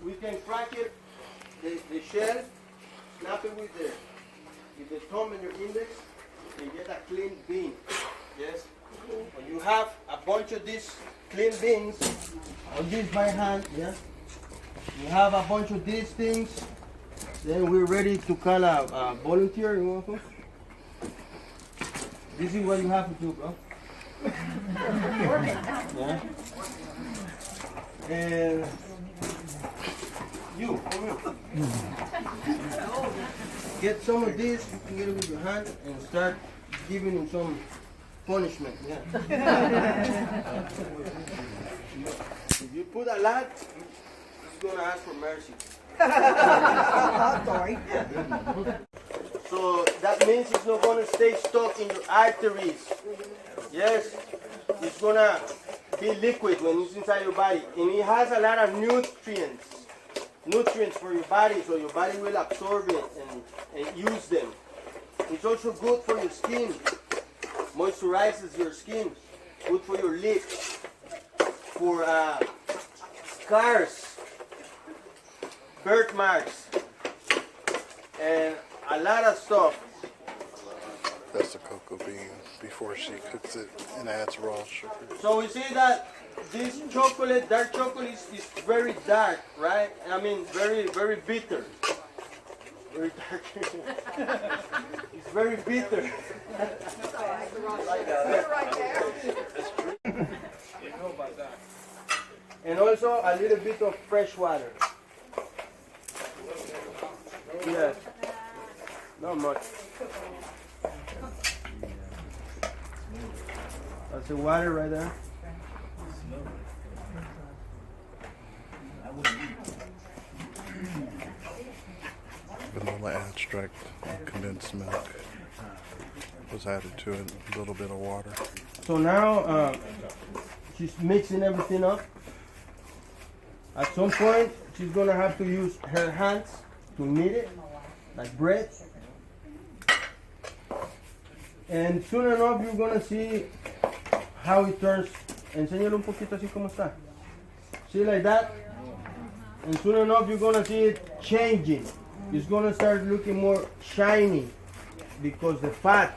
we can crack it, the shell, snap it with the thumb and your index, and get a clean bean. Yes? When you have a bunch of these clean beans, on this by hand, yeah? You have a bunch of these things, then we're ready to call a volunteer. You want to? This is what you have to do, bro. Yeah? And you, come here. Get some of this, you can get it with your hand and start giving him some punishment. Yeah. If you put a lot, he's gonna ask for mercy. Sorry. So that means it's not gonna stay stuck in your arteries. Yes, it's gonna be liquid when it's inside your body, and it has a lot of nutrients for your body, so your body will absorb it and use them. It's also good for your skin, moisturizes your skin, good for your lips, for scars, birthmarks, and a lot of stuff. That's the cocoa bean before she cooks it and adds raw sugar. So we see that this chocolate, dark chocolate, is very dark, right? I mean, very, very bitter. Very dark. It's very bitter. And also a little bit of fresh water. Yes. Not much. That's the water right there. Vanilla extract and condensed milk was added to it, a little bit of water. So now she's mixing everything up. At some point, she's gonna have to use her hands to knead it, like bread. And soon enough, you're gonna see how it turns. Enséñalo un poquito así como está. See like that? And soon enough, you're gonna see it changing. It's gonna start looking more shiny because the fat,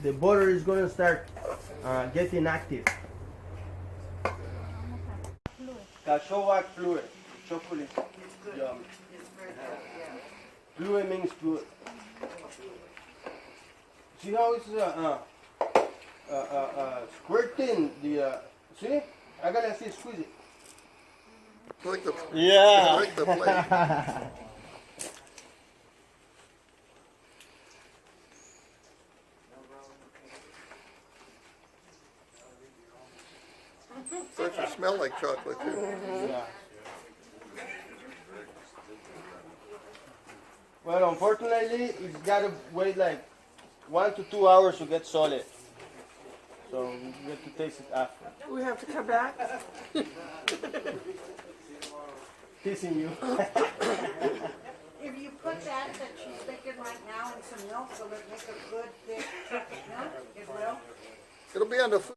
the butter is gonna start getting active. Cacao fluid, chocolate. Yum. Fluid means good. See how it's squirting the. See? Hágale así, squeeze it. Like the, Yeah. like the plate. Starts to smell like chocolate too. Yeah. Well, unfortunately, it's got to wait like 1 to 2 hours to get solid. So you have to taste it after. We have to come back. Kissing you. If you put that she's making right now in some milk, will it make a good thick chocolate milk? It will? It'll be on the food.